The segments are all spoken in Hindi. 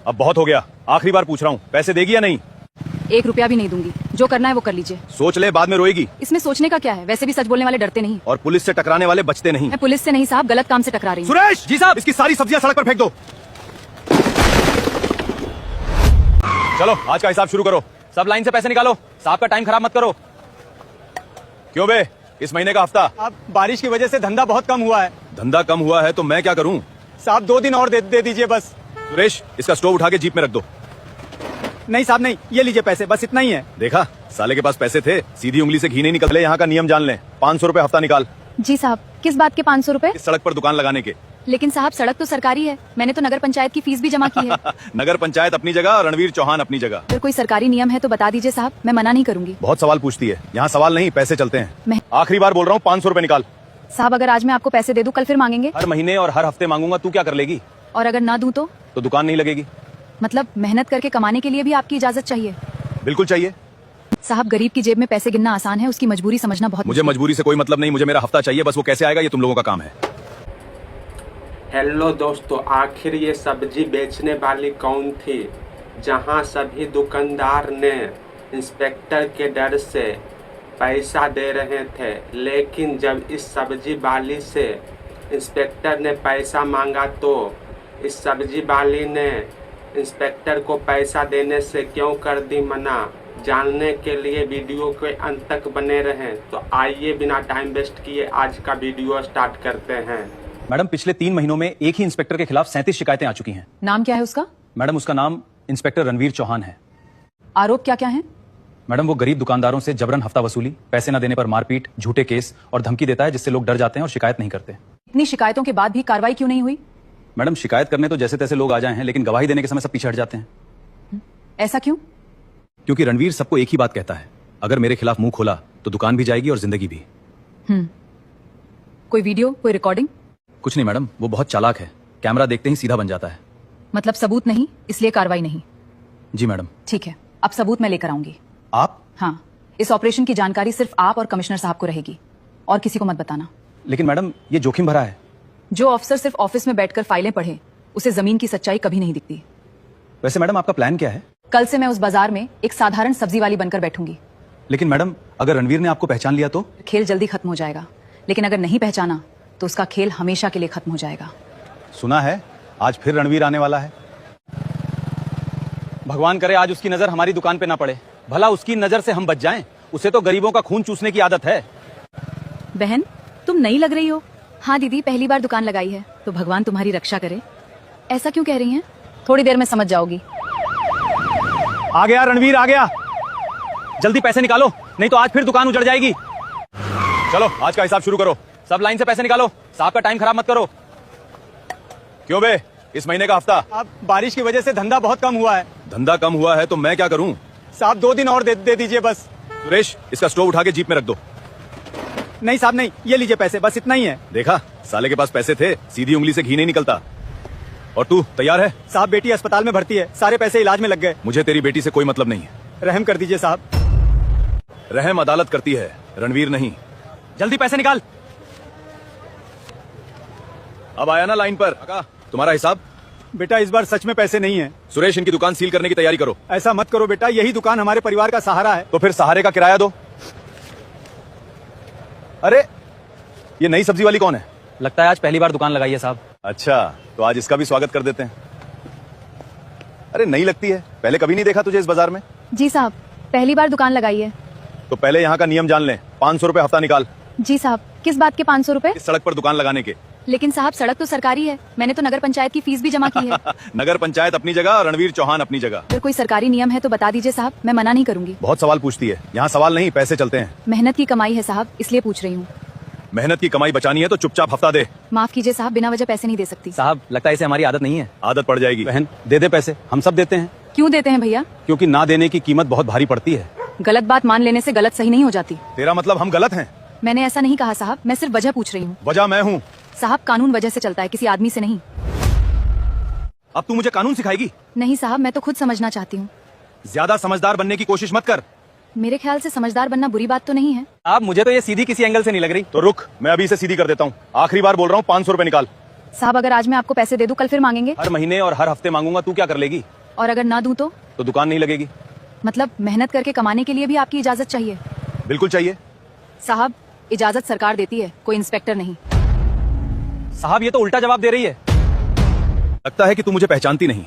अब बहुत हो गया, आखिरी बार पूछ रहा हूँ, पैसे देगी या नहीं? 1 रुपया भी नहीं दूंगी। जो करना है वो कर लीजिए। सोच ले, बाद में रोएगी। इसमें सोचने का क्या है? वैसे भी सच बोलने वाले डरते नहीं। और पुलिस से टकराने वाले बचते नहीं। मैं पुलिस से नहीं साहब, गलत काम से टकरा रही हूँ। सुरेश जी साहब, इसकी सारी सब्जियां सड़क पर फेंक दो। चलो आज का हिसाब शुरू करो। सब लाइन से पैसे निकालो, साहब का टाइम खराब मत करो। क्यों बे, इस महीने का हफ्ता? अब बारिश की वजह से धंधा बहुत कम हुआ है। धंधा कम हुआ है तो मैं क्या करूं? साहब 2 दिन और दे दीजिए बस। सुरेश, इसका स्टोव उठा के जीप में रख दो। नहीं साहब नहीं, ये लीजिए पैसे, बस इतना ही है। देखा, साले के पास पैसे थे, सीधी उंगली से घी नहीं निकले। यहाँ का नियम जान ले, 500 रुपए हफ्ता निकाल। जी साहब, किस बात के 500 रुपए? इस सड़क पर दुकान लगाने के। लेकिन साहब सड़क तो सरकारी है, मैंने तो नगर पंचायत की फीस भी जमा की है। नगर पंचायत अपनी जगह, रणवीर चौहान अपनी जगह। अगर कोई सरकारी नियम है तो बता दीजिए साहब, मैं मना नहीं करूंगी। बहुत सवाल पूछती है, यहाँ सवाल नहीं पैसे चलते हैं। मैं आखिरी बार बोल रहा हूँ, 500 रुपए निकाल। साहब अगर आज मैं आपको पैसे दे दूं, कल फिर मांगेंगे? हर महीने और हर हफ्ते मांगूंगा, तू क्या कर लेगी? और अगर ना दूं तो दुकान नहीं लगेगी। मतलब मेहनत करके कमाने के लिए भी आपकी इजाजत चाहिए? बिल्कुल चाहिए। साहब गरीब की जेब में पैसे गिनना आसान है, उसकी मजबूरी समझना बहुत मुझे मजबूरी से कोई मतलब नहीं, मुझे मेरा हफ्ता चाहिए, बस वो कैसे आएगा ये तुम लोगों का काम है। हेलो दोस्तों, आखिर ये सब्जी बेचने वाली कौन थी जहां सभी दुकानदार ने इंस्पेक्टर के डर से पैसा दे रहे थे, लेकिन जब इस सब्जी वाली से इंस्पेक्टर ने पैसा मांगा तो इस सब्जी वाली ने इंस्पेक्टर को पैसा देने से क्यों कर दी मना? जानने के लिए वीडियो के अंत तक बने रहें। तो आइए बिना टाइम वेस्ट किए आज का वीडियो स्टार्ट करते हैं। मैडम, पिछले 3 महीनों में एक ही इंस्पेक्टर के खिलाफ 37 शिकायतें आ चुकी हैं। नाम क्या है उसका? मैडम, उसका नाम इंस्पेक्टर रणवीर चौहान है। आरोप क्या क्या है? मैडम, वो गरीब दुकानदारों से जबरन हफ्ता वसूली, पैसे न देने पर मारपीट, झूठे केस और धमकी देता है, जिससे लोग डर जाते हैं और शिकायत नहीं करते। इतनी शिकायतों के बाद भी कार्रवाई क्यों नहीं हुई? मैडम, शिकायत करने तो जैसे तैसे लोग आ जाए हैं, लेकिन गवाही देने के समय सब पीछे हट जाते हैं। ऐसा क्यों? क्योंकि रणवीर सबको एक ही बात कहता है, अगर मेरे खिलाफ मुंह खोला तो दुकान भी जाएगी और जिंदगी भी। कोई वीडियो, कोई रिकॉर्डिंग? कुछ नहीं मैडम, वो बहुत चालाक है, कैमरा देखते ही सीधा बन जाता है। मतलब सबूत नहीं, इसलिए कार्रवाई नहीं? जी मैडम। ठीक है, अब सबूत मैं लेकर आऊंगी। आप? हाँ, इस ऑपरेशन की जानकारी सिर्फ आप और कमिश्नर साहब को रहेगी, और किसी को मत बताना। लेकिन मैडम, ये जोखिम भरा है। जो अफसर सिर्फ ऑफिस में बैठकर फाइलें पढ़े, उसे जमीन की सच्चाई कभी नहीं दिखती। वैसे मैडम, आपका प्लान क्या है? कल से मैं उस बाजार में एक साधारण सब्जी वाली बनकर बैठूंगी। लेकिन मैडम, अगर रणवीर ने आपको पहचान लिया तो? खेल जल्दी खत्म हो जाएगा, लेकिन अगर नहीं पहचाना तो उसका खेल हमेशा के लिए खत्म हो जाएगा। सुना है आज फिर रणवीर आने वाला है। भगवान करे आज उसकी नजर हमारी दुकान पे ना पड़े, भला उसकी नजर से हम बच जाएं। उसे तो गरीबों का खून चूसने की आदत है। बहन, तुम नई लग रही हो। हाँ दीदी, पहली बार दुकान लगाई है, तो भगवान तुम्हारी रक्षा करे। ऐसा क्यों कह रही हैं? थोड़ी देर में समझ जाओगी। आ गया रणवीर, आ गया। जल्दी पैसे निकालो, नहीं तो आज फिर दुकान उजड़ जाएगी। चलो आज का हिसाब शुरू करो। सब लाइन से पैसे निकालो, साहब का टाइम खराब मत करो। क्यों बे, इस महीने का हफ्ता? अब बारिश की वजह से धंधा बहुत कम हुआ है। धंधा कम हुआ है तो मैं क्या करूं? साहब 2 दिन और दे दीजिए बस। सुरेश, इसका स्टोव उठा के जीप में रख दो। नहीं साहब नहीं, ये लीजिए पैसे, बस इतना ही है। देखा, साले के पास पैसे थे, सीधी उंगली से घी नहीं निकलता। और तू तैयार है? साहब बेटी अस्पताल में भर्ती है, सारे पैसे इलाज में लग गए। मुझे तेरी बेटी से कोई मतलब नहीं है। रहम कर दीजिए साहब। रहम अदालत करती है, रणवीर नहीं। जल्दी पैसे निकाल। अब आया ना लाइन पर? काका, तुम्हारा हिसाब? बेटा इस बार सच में पैसे नहीं है। सुरेश, इनकी दुकान सील करने की तैयारी करो। ऐसा मत करो बेटा, यही दुकान हमारे परिवार का सहारा है। तो फिर सहारे का किराया दो। अरे, ये नई सब्जी वाली कौन है? लगता है आज पहली बार दुकान लगाई है साहब। अच्छा, तो आज इसका भी स्वागत कर देते हैं। अरे नई लगती है, पहले कभी नहीं देखा तुझे इस बाजार में। जी साहब, पहली बार दुकान लगाई है। तो पहले यहाँ का नियम जान ले, 500 रुपए हफ्ता निकाल। जी साहब, किस बात के 500 रुपए? इस सड़क पर दुकान लगाने के। लेकिन साहब सड़क तो सरकारी है, मैंने तो नगर पंचायत की फीस भी जमा की है। नगर पंचायत अपनी जगह, रणवीर चौहान अपनी जगह। अगर कोई सरकारी नियम है तो बता दीजिए साहब, मैं मना नहीं करूंगी। बहुत सवाल पूछती है, यहाँ सवाल नहीं पैसे चलते हैं। मेहनत की कमाई है साहब, इसलिए पूछ रही हूँ। मेहनत की कमाई बचानी है तो चुपचाप हफ्ता दे। माफ कीजिए साहब, बिना वजह पैसे नहीं दे सकती। साहब लगता है इसे हमारी आदत नहीं है। आदत पड़ जाएगी। बहन दे दे पैसे, हम सब देते हैं। क्यों देते हैं भैया? क्योंकि ना देने की कीमत बहुत भारी पड़ती है। गलत बात मान लेने से गलत सही नहीं हो जाती। तेरा मतलब हम गलत हैं? मैंने ऐसा नहीं कहा साहब, मैं सिर्फ वजह पूछ रही हूँ। वजह मैं हूँ। साहब कानून वजह से चलता है, किसी आदमी से नहीं। अब तू मुझे कानून सिखाएगी? नहीं साहब, मैं तो खुद समझना चाहती हूँ। ज्यादा समझदार बनने की कोशिश मत कर। मेरे ख्याल से समझदार बनना बुरी बात तो नहीं है। आप मुझे तो ये सीधी किसी एंगल से नहीं लग रही। तो रुक, मैं अभी इसे सीधी कर देता हूँ। आखिरी बार बोल रहा हूँ, 500 रुपए निकाल। साहब अगर आज मैं आपको पैसे दे दूं कल फिर मांगेंगे, हर महीने और हर हफ्ते मांगूंगा, तू क्या कर लेगी? और अगर ना दूं तो दुकान नहीं लगेगी। मतलब मेहनत करके कमाने के लिए भी आपकी इजाजत चाहिए? बिल्कुल चाहिए। साहब इजाजत सरकार देती है, कोई इंस्पेक्टर नहीं। साहब ये तो उल्टा जवाब दे रही है। लगता है कि तू मुझे पहचानती नहीं।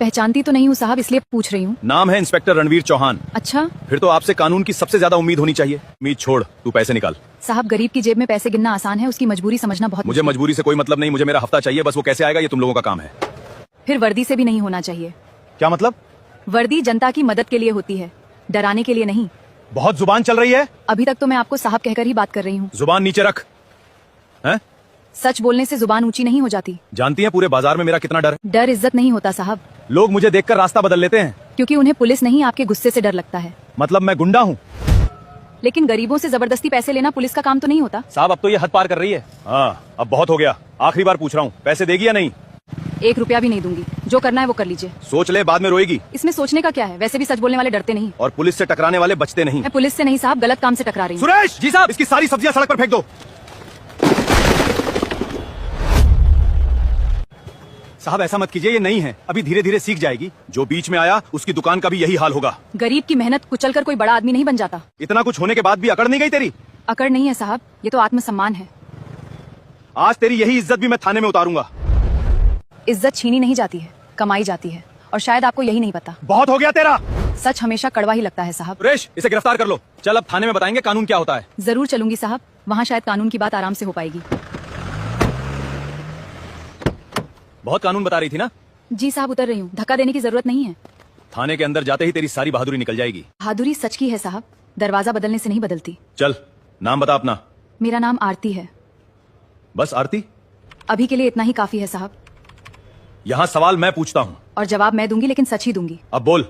पहचानती तो नहीं हूँ साहब, इसलिए पूछ रही हूँ। नाम है इंस्पेक्टर रणवीर चौहान। अच्छा फिर तो आपसे कानून की सबसे ज्यादा उम्मीद होनी चाहिए। उम्मीद छोड़, तू पैसे निकाल। साहब गरीब की जेब में पैसे गिनना आसान है, उसकी मजबूरी समझना बहुत मुझे मजबूरी से कोई मतलब नहीं, मुझे मेरा हफ्ता चाहिए, बस वो कैसे आएगा ये तुम लोगों का काम है। फिर वर्दी से भी नहीं होना चाहिए। क्या मतलब? वर्दी जनता की मदद के लिए होती है, डराने के लिए नहीं। बहुत जुबान चल रही है। अभी तक तो मैं आपको साहब कहकर ही बात कर रही हूँ। जुबान नीचे रख। हैं? सच बोलने से जुबान ऊंची नहीं हो जाती। जानती है पूरे बाजार में मेरा कितना डर है। डर इज्जत नहीं होता साहब, लोग मुझे देखकर रास्ता बदल लेते हैं। क्योंकि उन्हें पुलिस नहीं आपके गुस्से से डर लगता है। मतलब मैं गुंडा हूँ? लेकिन गरीबों से जबरदस्ती पैसे लेना पुलिस का काम तो नहीं होता। साहब अब तो ये हद पार कर रही है। हाँ अब बहुत हो गया, आखिरी बार पूछ रहा हूँ, पैसे देगी या नहीं? 1 रुपया भी नहीं दूंगी, जो करना है वो कर लीजिए। सोच ले, बाद में रोएगी। इसमें सोचने का क्या है, वैसे भी सच बोलने वाले डरते नहीं। और पुलिस से टकराने वाले बचते नहीं। मैं पुलिस से नहीं साहब, गलत काम से टकरा रही हूँ। सुरेश जी साहब, इसकी सारी सब्जियां सड़क पर फेंक दो। साहब ऐसा मत कीजिए, ये नहीं है, अभी धीरे धीरे सीख जाएगी। जो बीच में आया उसकी दुकान का भी यही हाल होगा। गरीब की मेहनत कुचल कर कोई बड़ा आदमी नहीं बन जाता। इतना कुछ होने के बाद भी अकड़ नहीं गई तेरी? अकड़ नहीं है साहब, ये तो आत्मसम्मान है। आज तेरी यही इज्जत भी मैं थाने में उतारूंगा। इज्जत छीनी नहीं जाती है, कमाई जाती है, और शायद आपको यही नहीं पता। बहुत हो गया तेरा। सच हमेशा कड़वा ही लगता है साहब। सुरेश इसे गिरफ्तार कर लो। चल अब थाने में बताएंगे कानून क्या होता है। जरूर चलूंगी साहब, वहाँ शायद कानून की बात आराम से हो पाएगी। बहुत कानून बता रही थी ना? जी साहब उतर रही हूँ, धक्का देने की जरूरत नहीं है। थाने के अंदर जाते ही तेरी सारी बहादुरी निकल जाएगी। बहादुरी सच की है साहब, दरवाजा बदलने से नहीं बदलती। चल नाम बता अपना। मेरा नाम आरती है। बस आरती? अभी के लिए इतना ही काफी है साहब। यहाँ सवाल मैं पूछता हूँ और जवाब मैं दूंगी, लेकिन सच ही दूंगी। अब बोल।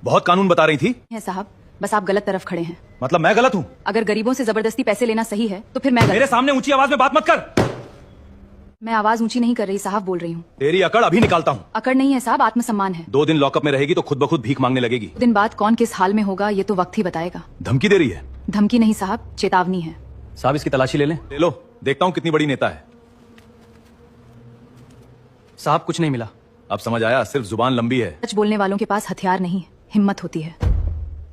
बहुत कानून बता रही थी। है साहब, बस आप गलत तरफ खड़े हैं। मतलब मैं गलत हूँ? अगर गरीबों से जबरदस्ती पैसे लेना सही है तो फिर मैं मेरे सामने ऊंची आवाज में बात मत कर। मैं आवाज ऊंची नहीं कर रही साहब, बोल रही हूँ। तेरी अकड़ अभी निकालता हूँ। अकड़ नहीं है साहब, आत्मसम्मान है। 2 दिन लॉकअप में रहेगी तो खुद ब खुद भीख मांगने लगेगी। 2 दिन बाद कौन किस हाल में होगा ये तो वक्त ही बताएगा। धमकी दे रही है? धमकी नहीं साहब, चेतावनी है। साहब इसकी तलाशी ले लें। ले लो, देखता हूँ कितनी बड़ी नेता है। साहब कुछ नहीं मिला। अब समझ आया, सिर्फ जुबान लंबी है। सच बोलने वालों के पास हथियार नहीं, हिम्मत होती है।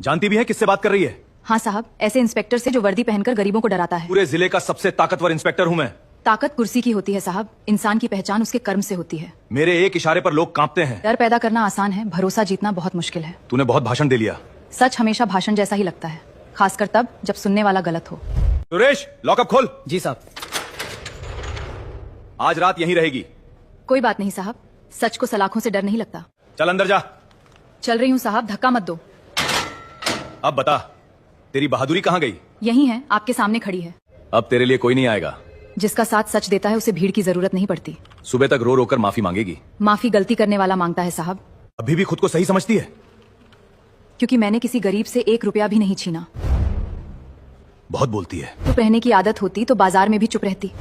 जानती भी है किससे बात कर रही है? हाँ साहब, ऐसे इंस्पेक्टर से जो वर्दी पहनकर गरीबों को डराता है। पूरे जिले का सबसे ताकतवर इंस्पेक्टर हूँ मैं। ताकत कुर्सी की होती है साहब, इंसान की पहचान उसके कर्म से होती है। मेरे एक इशारे पर लोग कांपते हैं। डर पैदा करना आसान है, भरोसा जीतना बहुत मुश्किल है। तूने बहुत भाषण दे लिया। सच हमेशा भाषण जैसा ही लगता है, खासकर तब जब सुनने वाला गलत हो। सुरेश लॉकअप खोल। जी साहब। आज रात यहीं रहेगी। कोई बात नहीं साहब, सच को सलाखों से डर नहीं लगता। चल अंदर जा। चल रही हूँ साहब, धक्का मत दो। अब बता, तेरी बहादुरी कहाँ गई? यही है, आपके सामने खड़ी है। अब तेरे लिए कोई नहीं आएगा। जिसका साथ सच देता है उसे भीड़ की जरूरत नहीं पड़ती। सुबह तक रो रो कर माफी मांगेगी। माफी गलती करने वाला मांगता है साहब। अभी भी खुद को सही समझती है? क्योंकि मैंने किसी गरीब से 1 रुपया भी नहीं छीना। बहुत बोलती है। चुप रहने की आदत होती तो बाजार में भी चुप रहती।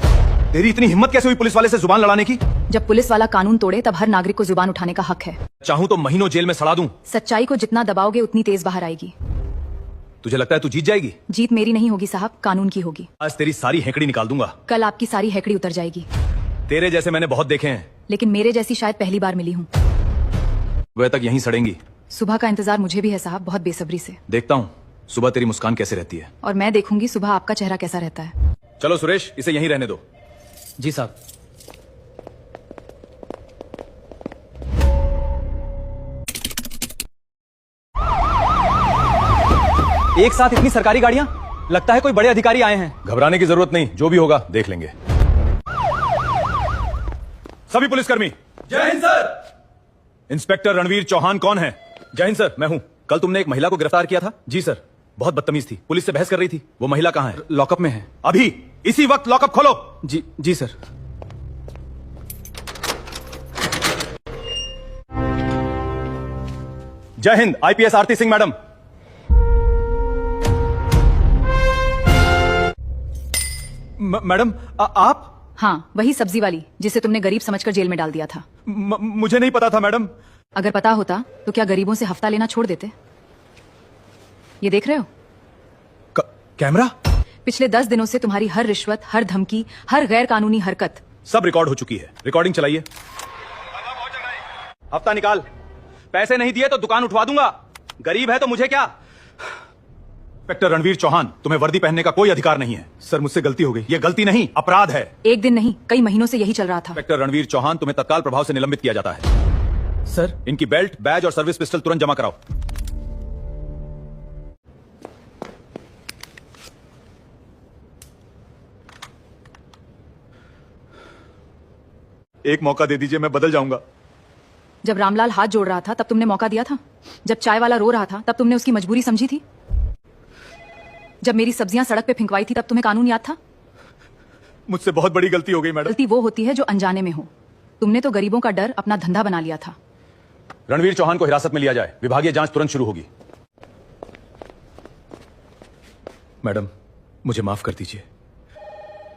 तेरी इतनी हिम्मत कैसे हुई पुलिस वाले से जुबान लड़ाने की? जब पुलिस वाला कानून तोड़े तब हर नागरिक को जुबान उठाने का हक है। चाहूं तो महीनों जेल में सड़ा दूं। सच्चाई को जितना दबाओगे उतनी तेज बाहर आएगी। तुझे लगता है तू जीत जाएगी? जीत मेरी नहीं होगी साहब, कानून की होगी। आज तेरी सारी हेकड़ी निकाल दूंगा। कल आपकी सारी हैकड़ी उतर जाएगी। तेरे जैसे मैंने बहुत देखे हैं, लेकिन मेरे जैसी शायद पहली बार मिली हूँ। वह तक यहीं सड़ेंगी। सुबह का इंतजार मुझे भी है साहब, बहुत बेसब्री से। देखता हूँ सुबह तेरी मुस्कान कैसे रहती है। और मैं देखूंगी सुबह आपका चेहरा कैसा रहता है। चलो सुरेश, इसे यहीं रहने दो। जी साहब। एक साथ इतनी सरकारी गाड़ियां? लगता है कोई बड़े अधिकारी आए हैं। घबराने की जरूरत नहीं, जो भी होगा देख लेंगे। सभी पुलिसकर्मी जय हिंद सर। इंस्पेक्टर रणवीर चौहान कौन है? जय हिंद सर, मैं हूं। कल तुमने एक महिला को गिरफ्तार किया था। जी सर। बहुत बदतमीज थी, पुलिस से बहस कर रही थी। वो महिला कहाँ है? लॉकअप में है। अभी इसी वक्त लॉकअप खोलो। जी जी सर। जय हिंद, आईपीएस आरती सिंह मैडम। मैडम आप? हाँ, वही सब्जी वाली जिसे तुमने गरीब समझकर जेल में डाल दिया था। मुझे नहीं पता था मैडम। अगर पता होता तो क्या गरीबों से हफ्ता लेना छोड़ देते? ये देख रहे हो? कैमरा? पिछले 10 दिनों से तुम्हारी हर रिश्वत, हर धमकी, हर गैर कानूनी हरकत सब रिकॉर्ड हो चुकी है। रिकॉर्डिंग चलाइए। हफ्ता निकाल। पैसे नहीं दिए तो दुकान उठवा दूंगा। गरीब है तो मुझे क्या। इंस्पेक्टर रणवीर चौहान, तुम्हें वर्दी पहनने का कोई अधिकार नहीं है। सर मुझसे गलती हो गई। यह गलती नहीं, अपराध है। एक दिन नहीं, कई महीनों से यही चल रहा था। इंस्पेक्टर रणवीर चौहान, तुम्हें तत्काल प्रभाव से निलंबित किया जाता है। सर इनकी बेल्ट, बैज और सर्विस पिस्टल तुरंत जमा कराओ। एक मौका दे दीजिए, मैं बदल जाऊंगा। जब रामलाल हाथ जोड़ रहा था तब तुमने मौका दिया था। जब चाय वाला रो रहा था तब तुमने उसकी मजबूरी समझी थी। जब मेरी सब्जियां सड़क पे फेंकवाई थी तब तुम्हें कानून याद था। मुझसे बहुत बड़ी गलती हो गई मैडम। गलती वो होती है जो अनजाने में हो। तुमने तो गरीबों का डर अपना धंधा बना लिया था। रणवीर चौहान को हिरासत में लिया जाए। विभागीय जांच तुरंत शुरू होगी। मैडम मुझे माफ कर दीजिए।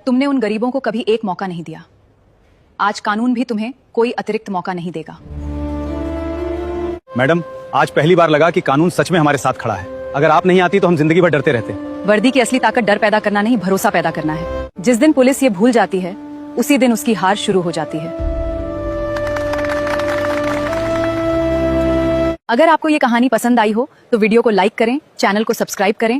तुमने उन गरीबों को कभी एक मौका नहीं दिया। आज कानून भी तुम्हें कोई अतिरिक्त मौका नहीं देगा। मैडम, आज पहली बार लगा कि कानून सच में हमारे साथ खड़ा है। अगर आप नहीं आती तो हम जिंदगी भर डरते रहते। वर्दी की असली ताकत डर पैदा करना नहीं, भरोसा पैदा करना है। जिस दिन पुलिस ये भूल जाती है उसी दिन उसकी हार शुरू हो जाती है। अगर आपको ये कहानी पसंद आई हो तो वीडियो को लाइक करें, चैनल को सब्सक्राइब करें